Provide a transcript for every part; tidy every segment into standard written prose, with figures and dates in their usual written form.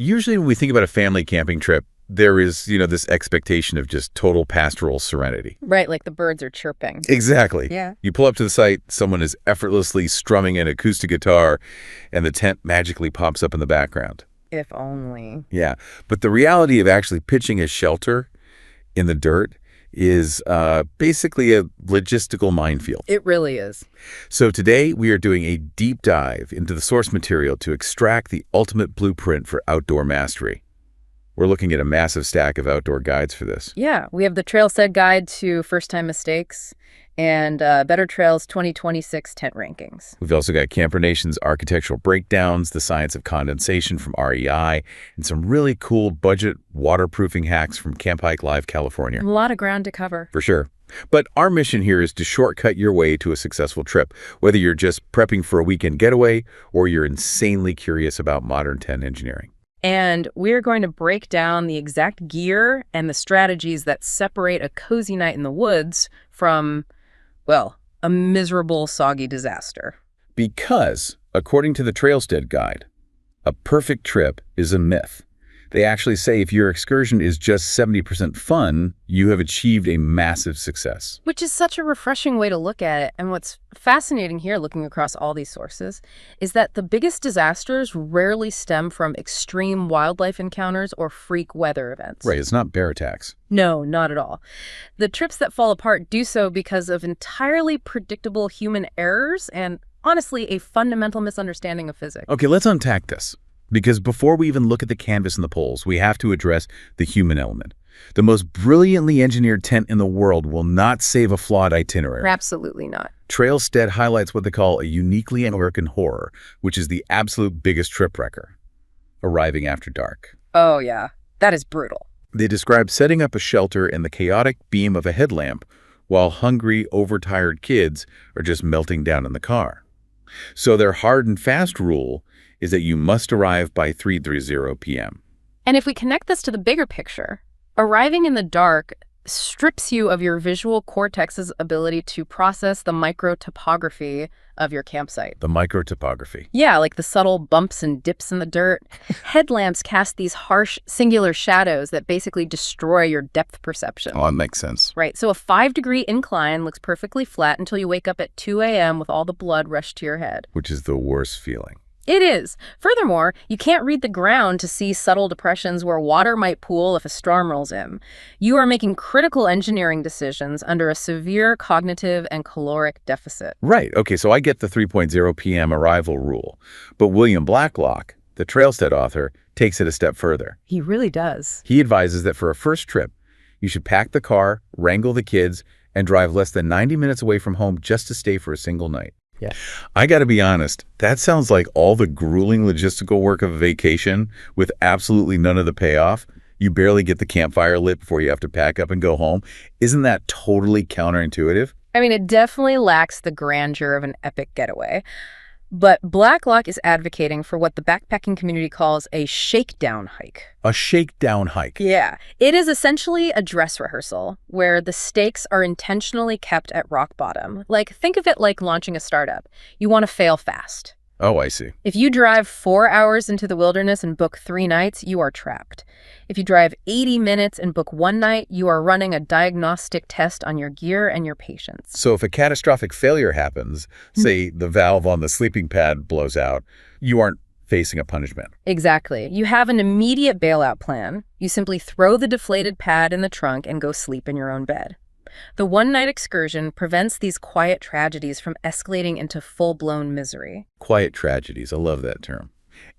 Usually when we think about a family camping trip, there is, this expectation of just total pastoral serenity. Right, like the birds are chirping. Exactly. Yeah. You pull up to the site, someone is effortlessly strumming an acoustic guitar, and the tent magically pops up in the background. If only. Yeah. But the reality of actually pitching a shelter in the dirt is basically a logistical minefield. It really is. So today we are doing a deep dive into the source material to extract the ultimate blueprint for outdoor mastery. We're looking at a massive stack of outdoor guides for this. Yeah, we have the Trailstead Guide to First-Time Mistakes and Better Trails 2026 tent rankings. We've also got Camper Nation's architectural breakdowns, the science of condensation from REI, and some really cool budget waterproofing hacks from Camp Hike Live California. A lot of ground to cover. For sure. But our mission here is to shortcut your way to a successful trip, whether you're just prepping for a weekend getaway or you're insanely curious about modern tent engineering. And we're going to break down the exact gear and the strategies that separate a cozy night in the woods from, well, a miserable, soggy disaster. Because, according to the Trailstead Guide, a perfect trip is a myth. They actually say if your excursion is just 70% fun, you have achieved a massive success. Which is such a refreshing way to look at it. And what's fascinating here, looking across all these sources, is that the biggest disasters rarely stem from extreme wildlife encounters or freak weather events. Right, it's not bear attacks. No, not at all. The trips that fall apart do so because of entirely predictable human errors and, honestly, a fundamental misunderstanding of physics. Okay, let's unpack this. Because before we even look at the canvas and the poles, we have to address the human element. The most brilliantly engineered tent in the world will not save a flawed itinerary. Absolutely not. Trailstead highlights what they call a uniquely American horror, which is the absolute biggest trip wrecker: arriving after dark. Oh, yeah. That is brutal. They describe setting up a shelter in the chaotic beam of a headlamp while hungry, overtired kids are just melting down in the car. So their hard and fast rule is that you must arrive by 3:30 p.m. And if we connect this to the bigger picture, arriving in the dark strips you of your visual cortex's ability to process the microtopography of your campsite. The microtopography. Yeah, like the subtle bumps and dips in the dirt. Headlamps cast these harsh, singular shadows that basically destroy your depth perception. Oh, that makes sense. Right, so a 5-degree incline looks perfectly flat until you wake up at 2 a.m. with all the blood rushed to your head. Which is the worst feeling. It is. Furthermore, you can't read the ground to see subtle depressions where water might pool if a storm rolls in. You are making critical engineering decisions under a severe cognitive and caloric deficit. Right. Okay, so I get the 3:00 p.m. arrival rule. But William Blacklock, the Trailstead author, takes it a step further. He really does. He advises that for a first trip, you should pack the car, wrangle the kids, and drive less than 90 minutes away from home just to stay for a single night. Yeah. I got to be honest, that sounds like all the grueling logistical work of a vacation with absolutely none of the payoff. You barely get the campfire lit before you have to pack up and go home. Isn't that totally counterintuitive? I mean, it definitely lacks the grandeur of an epic getaway. But Blacklock is advocating for what the backpacking community calls a shakedown hike. A shakedown hike. Yeah. It is essentially a dress rehearsal where the stakes are intentionally kept at rock bottom. Like, think of it like launching a startup. You want to fail fast. Oh, I see. If you drive 4 hours into the wilderness and book 3 nights, you are trapped. If you drive 80 minutes and book 1 night, you are running a diagnostic test on your gear and your patience. So if a catastrophic failure happens, say the valve on the sleeping pad blows out, you aren't facing a punishment. Exactly. You have an immediate bailout plan. You simply throw the deflated pad in the trunk and go sleep in your own bed. The one-night excursion prevents these quiet tragedies from escalating into full-blown misery. Quiet tragedies. I love that term.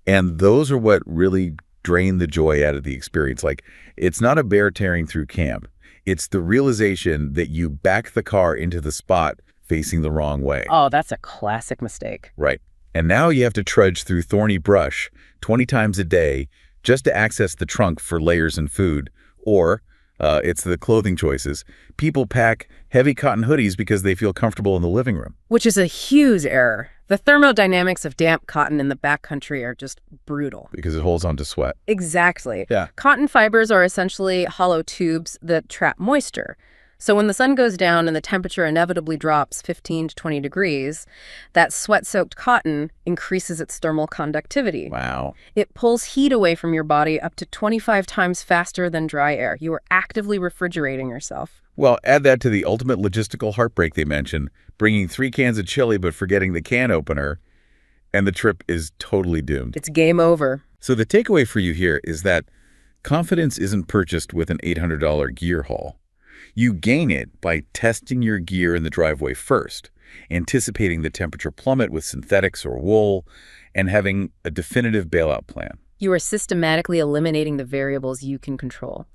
And those are what really drain the joy out of the experience. Like, it's not a bear tearing through camp. It's the realization that you back the car into the spot facing the wrong way. Oh, that's a classic mistake. Right. And now you have to trudge through thorny brush 20 times a day just to access the trunk for layers and food. Or it's the clothing choices. People pack heavy cotton hoodies because they feel comfortable in the living room. Which is a huge error. The thermodynamics of damp cotton in the backcountry are just brutal. Because it holds on to sweat. Exactly. Yeah. Cotton fibers are essentially hollow tubes that trap moisture. So when the sun goes down and the temperature inevitably drops 15 to 20 degrees, that sweat-soaked cotton increases its thermal conductivity. Wow. It pulls heat away from your body up to 25 times faster than dry air. You are actively refrigerating yourself. Well, add that to the ultimate logistical heartbreak they mention, bringing 3 cans of chili but forgetting the can opener, and the trip is totally doomed. It's game over. So the takeaway for you here is that confidence isn't purchased with an $800 gear haul. You gain it by testing your gear in the driveway first, anticipating the temperature plummet with synthetics or wool, and having a definitive bailout plan. You are systematically eliminating the variables you can control.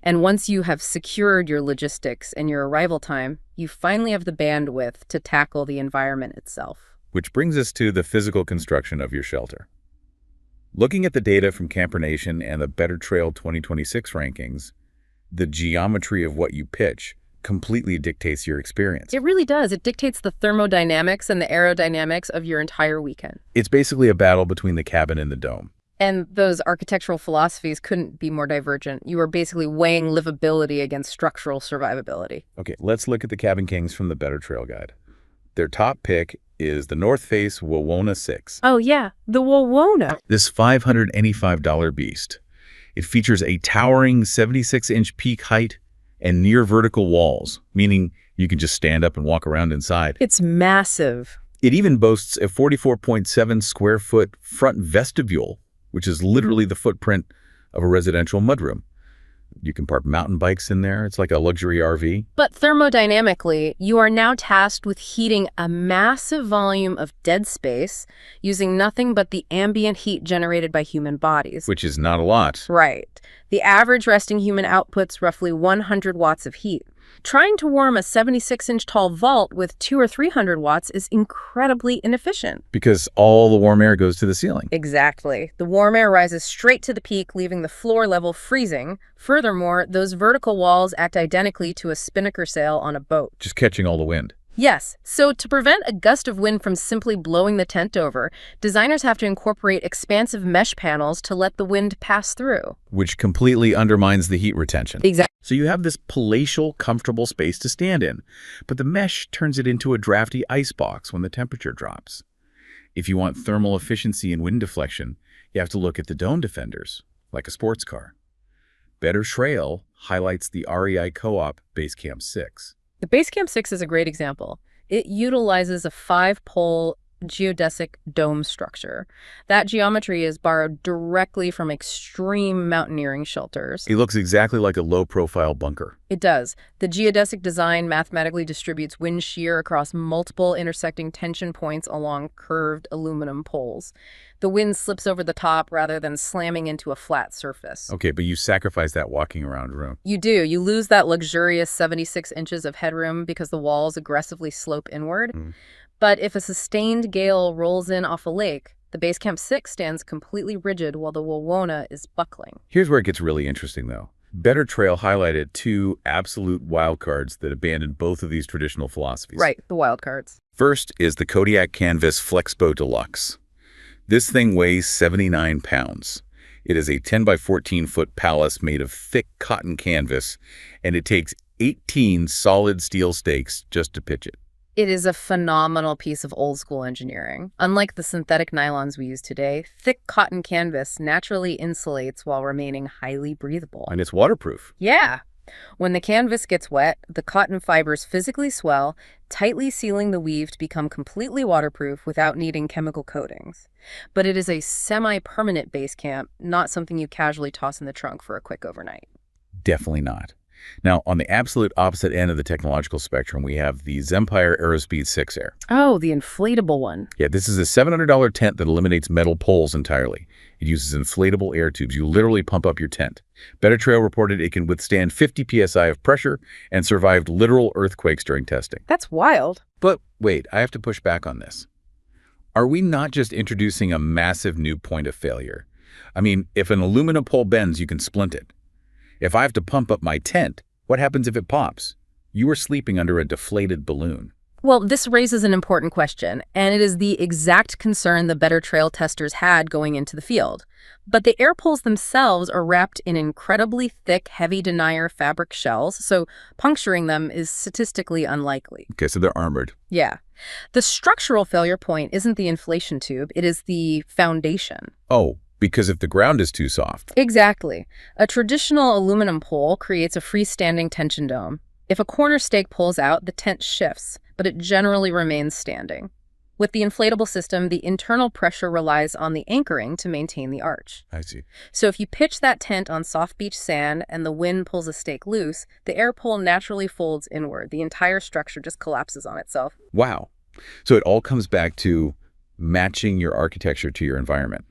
And once you have secured your logistics and your arrival time, you finally have the bandwidth to tackle the environment itself. Which brings us to the physical construction of your shelter. Looking at the data from Camper Nation and the Better Trail 2026 rankings, the geometry of what you pitch completely dictates your experience. It really does. It dictates the thermodynamics and the aerodynamics of your entire weekend. It's basically a battle between the cabin and the dome. And those architectural philosophies couldn't be more divergent. You are basically weighing livability against structural survivability. Okay, let's look at the Cabin Kings from the Better Trail Guide. Their top pick is the North Face Wawona 6. Oh yeah, the Wawona. This $585 beast. It features a towering 76-inch peak height and near vertical walls, meaning you can just stand up and walk around inside. It's massive. It even boasts a 44.7 square foot front vestibule, which is literally the footprint of a residential mudroom. You can park mountain bikes in there. It's like a luxury RV. But thermodynamically, you are now tasked with heating a massive volume of dead space using nothing but the ambient heat generated by human bodies. Which is not a lot. Right. The average resting human outputs roughly 100 watts of heat. Trying to warm a 76-inch tall vault with 200 or 300 watts is incredibly inefficient. Because all the warm air goes to the ceiling. Exactly. The warm air rises straight to the peak, leaving the floor level freezing. Furthermore, those vertical walls act identically to a spinnaker sail on a boat. Just catching all the wind. Yes, so to prevent a gust of wind from simply blowing the tent over, designers have to incorporate expansive mesh panels to let the wind pass through. Which completely undermines the heat retention. Exactly. So you have this palatial, comfortable space to stand in, but the mesh turns it into a drafty icebox when the temperature drops. If you want thermal efficiency and wind deflection, you have to look at the dome defenders, like a sports car. Better Trail highlights the REI Co-op Basecamp 6. The Basecamp 6 is a great example. It utilizes a 5-pole geodesic dome structure. That geometry is borrowed directly from extreme mountaineering shelters. It looks exactly like a low-profile bunker. It does. The geodesic design mathematically distributes wind shear across multiple intersecting tension points along curved aluminum poles. The wind slips over the top rather than slamming into a flat surface. Okay, but you sacrifice that walking around room. You do. You lose that luxurious 76 inches of headroom because the walls aggressively slope inward. But if a sustained gale rolls in off a lake, the Basecamp 6 stands completely rigid while the Wawona is buckling. Here's where it gets really interesting, though. Better Trail highlighted 2 absolute wildcards that abandon both of these traditional philosophies. Right, the wildcards. First is the Kodiak Canvas Flexbo Deluxe. This thing weighs 79 pounds. It is a 10 by 14 foot palace made of thick cotton canvas, and it takes 18 solid steel stakes just to pitch it. It is a phenomenal piece of old-school engineering. Unlike the synthetic nylons we use today, thick cotton canvas naturally insulates while remaining highly breathable. And it's waterproof. Yeah. When the canvas gets wet, the cotton fibers physically swell, tightly sealing the weave to become completely waterproof without needing chemical coatings. But it is a semi-permanent base camp, not something you casually toss in the trunk for a quick overnight. Definitely not. Now, on the absolute opposite end of the technological spectrum, we have the Zempire Aerospeed 6 Air. Oh, the inflatable one. Yeah, this is a $700 tent that eliminates metal poles entirely. It uses inflatable air tubes. You literally pump up your tent. Better Trail reported it can withstand 50 psi of pressure and survived literal earthquakes during testing. That's wild. But wait, I have to push back on this. Are we not just introducing a massive new point of failure? I mean, if an aluminum pole bends, you can splint it. If I have to pump up my tent, what happens if it pops? You are sleeping under a deflated balloon. Well, this raises an important question, and it is the exact concern the Better Trail testers had going into the field. But the air poles themselves are wrapped in incredibly thick, heavy denier fabric shells, so puncturing them is statistically unlikely. Okay, so they're armored. Yeah. The structural failure point isn't the inflation tube, it is the foundation. Oh, because if the ground is too soft. Exactly. A traditional aluminum pole creates a freestanding tension dome. If a corner stake pulls out, the tent shifts, but it generally remains standing. With the inflatable system, the internal pressure relies on the anchoring to maintain the arch. I see. So if you pitch that tent on soft beach sand and the wind pulls a stake loose, the air pole naturally folds inward. The entire structure just collapses on itself. Wow. So it all comes back to matching your architecture to your environment.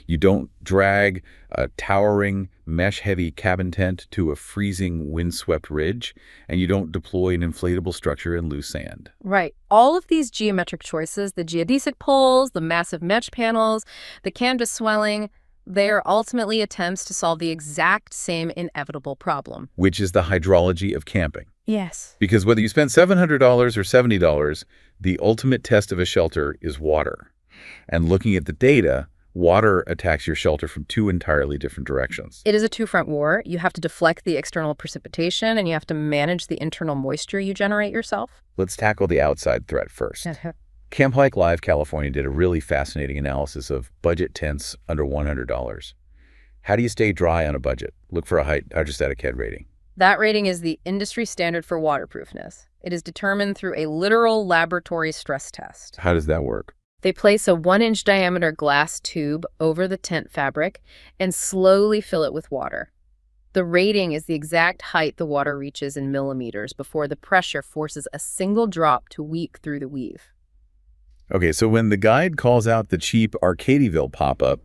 You don't drag a towering, mesh-heavy cabin tent to a freezing, windswept ridge, and you don't deploy an inflatable structure in loose sand. Right. All of these geometric choices, the geodesic poles, the massive mesh panels, the canvas swelling, they are ultimately attempts to solve the exact same inevitable problem. Which is the hydrology of camping. Yes. Because whether you spend $700 or $70, the ultimate test of a shelter is water. And looking at the data, water attacks your shelter from two entirely different directions. It is a two-front war. You have to deflect the external precipitation, and you have to manage the internal moisture you generate yourself. Let's tackle the outside threat first. Camp Hike Live California did a really fascinating analysis of budget tents under $100. How do you stay dry on a budget? Look for a hydrostatic head rating. That rating is the industry standard for waterproofness. It is determined through a literal laboratory stress test. How does that work? They place a 1-inch diameter glass tube over the tent fabric and slowly fill it with water. The rating is the exact height the water reaches in millimeters before the pressure forces a single drop to weep through the weave. Okay, so when the guide calls out the cheap Arcadieville pop-up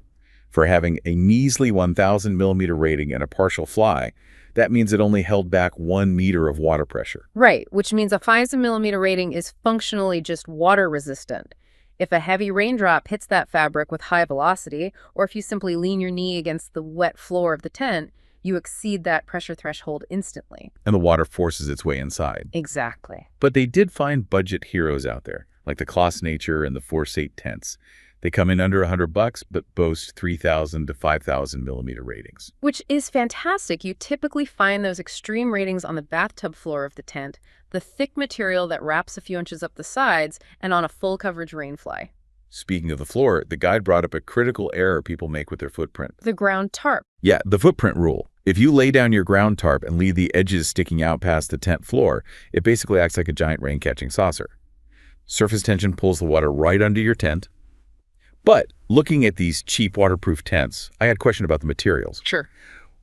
for having a measly 1,000 millimeter rating and a partial fly, that means it only held back 1 meter of water pressure. Right, which means a 1,000 millimeter rating is functionally just water resistant. If a heavy raindrop hits that fabric with high velocity, or if you simply lean your knee against the wet floor of the tent, you exceed that pressure threshold instantly. And the water forces its way inside. Exactly. But they did find budget heroes out there, like the Kloss Nature and the Forsate tents. They come in under $100, but boast 3,000 to 5,000 millimeter ratings. Which is fantastic. You typically find those extreme ratings on the bathtub floor of the tent, the thick material that wraps a few inches up the sides, and on a full coverage rainfly. Speaking of the floor, the guide brought up a critical error people make with their footprint. The ground tarp. Yeah, the footprint rule. If you lay down your ground tarp and leave the edges sticking out past the tent floor, it basically acts like a giant rain-catching saucer. Surface tension pulls the water right under your tent. But looking at these cheap waterproof tents, I had a question about the materials. Sure.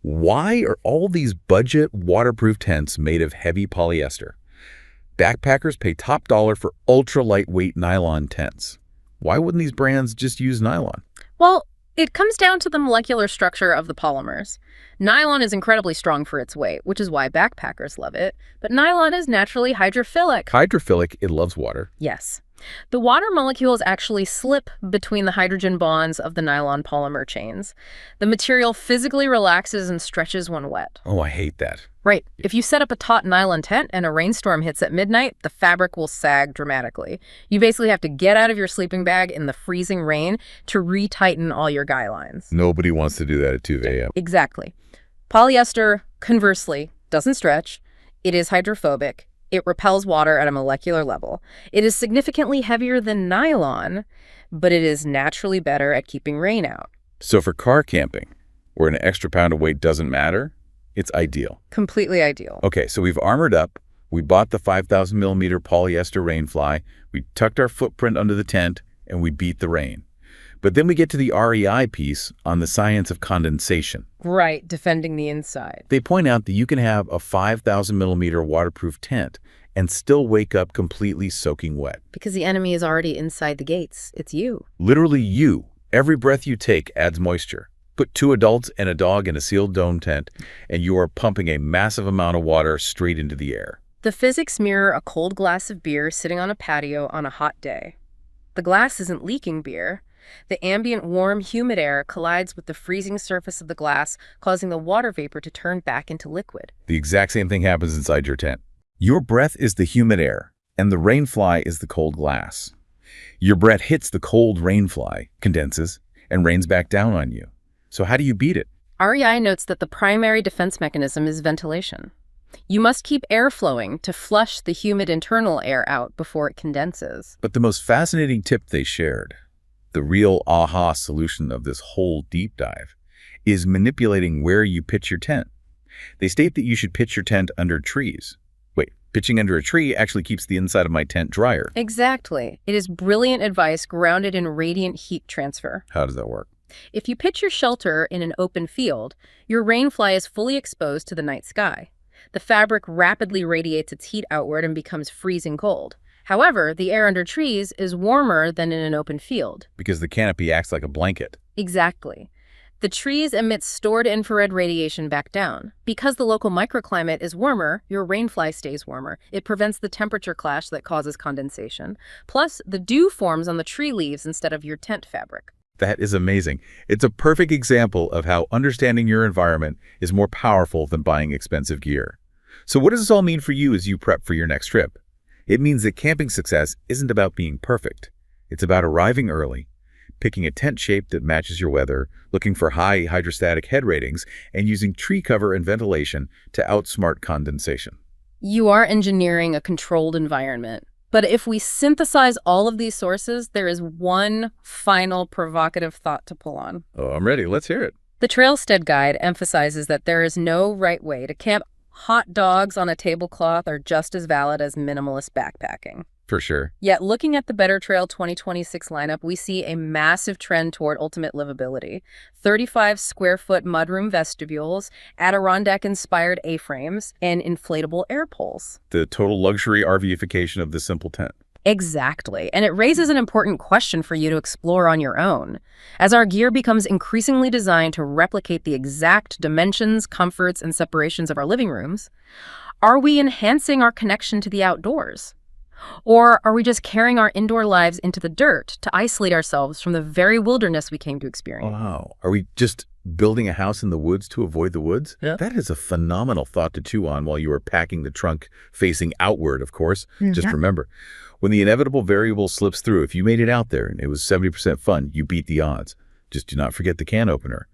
Why are all these budget waterproof tents made of heavy polyester? Backpackers pay top dollar for ultra-lightweight nylon tents. Why wouldn't these brands just use nylon? Well, it comes down to the molecular structure of the polymers. Nylon is incredibly strong for its weight, which is why backpackers love it. But nylon is naturally hydrophilic. Hydrophilic, it loves water. Yes. The water molecules actually slip between the hydrogen bonds of the nylon polymer chains. The material physically relaxes and stretches when wet. Oh, I hate that. Right. If you set up a taut nylon tent and a rainstorm hits at midnight, the fabric will sag dramatically. You basically have to get out of your sleeping bag in the freezing rain to retighten all your guy lines. Nobody wants to do that at 2 a.m. Exactly. Polyester, conversely, doesn't stretch. It is hydrophobic. It repels water at a molecular level. It is significantly heavier than nylon, but it is naturally better at keeping rain out. So for car camping, where an extra pound of weight doesn't matter, it's ideal. Completely ideal. Okay, so we've armored up. We bought the 5,000 millimeter polyester rainfly. We tucked our footprint under the tent, and we beat the rain. But then we get to the REI piece on the science of condensation. Right, defending the inside. They point out that you can have a 5,000 millimeter waterproof tent and still wake up completely soaking wet. Because the enemy is already inside the gates. It's you. Literally you. Every breath you take adds moisture. Put 2 adults and a dog in a sealed dome tent, and you are pumping a massive amount of water straight into the air. The physics mirror a cold glass of beer sitting on a patio on a hot day. The glass isn't leaking beer. The ambient warm, humid air collides with the freezing surface of the glass, causing the water vapor to turn back into liquid. The exact same thing happens inside your tent. Your breath is the humid air, And the rainfly is the cold glass. Your breath hits the cold rainfly, condenses, and rains back down on you. So how do you beat it? REI notes that the primary defense mechanism is ventilation. You must keep air flowing to flush the humid internal air out before it condenses. But the most fascinating tip they shared, the real aha solution of this whole deep dive, is manipulating where you pitch your tent. They state that you should pitch your tent under trees. Wait, pitching under a tree actually keeps the inside of my tent drier. Exactly. It is brilliant advice grounded in radiant heat transfer. How does that work? If you pitch your shelter in an open field, your rainfly is fully exposed to the night sky. The fabric rapidly radiates its heat outward and becomes freezing cold. However, the air under trees is warmer than in an open field. Because the canopy acts like a blanket. Exactly. The trees emit stored infrared radiation back down. Because the local microclimate is warmer, your rainfly stays warmer. It prevents the temperature clash that causes condensation. Plus, the dew forms on the tree leaves instead of your tent fabric. That is amazing. It's a perfect example of how understanding your environment is more powerful than buying expensive gear. So what does this all mean for you as you prep for your next trip? It means that camping success isn't about being perfect. It's about arriving early, picking a tent shape that matches your weather, looking for high hydrostatic head ratings, and using tree cover and ventilation to outsmart condensation. You are engineering a controlled environment. But if we synthesize all of these sources, there is one final provocative thought to pull on. Oh, I'm ready. Let's hear it. The Trailstead Guide emphasizes that there is no right way to camp. Hot dogs on a tablecloth are just as valid as minimalist backpacking. For sure. Yet, looking at the Better Trail 2026 lineup, we see a massive trend toward ultimate livability. 35-square-foot mudroom vestibules, Adirondack-inspired A-frames, and inflatable air poles. The total luxury RVification of the simple tent. Exactly. And it raises an important question for you to explore on your own. As our gear becomes increasingly designed to replicate the exact dimensions, comforts, and separations of our living rooms, are we enhancing our connection to the outdoors? Or are we just carrying our indoor lives into the dirt to isolate ourselves from the very wilderness we came to experience? Wow. Are we just building a house in the woods to avoid the woods? Yeah. That is a phenomenal thought to chew on while you are packing the trunk facing outward, of course. Just remember, when the inevitable variable slips through, if you made it out there and it was 70% fun, you beat the odds. Just do not forget the can opener.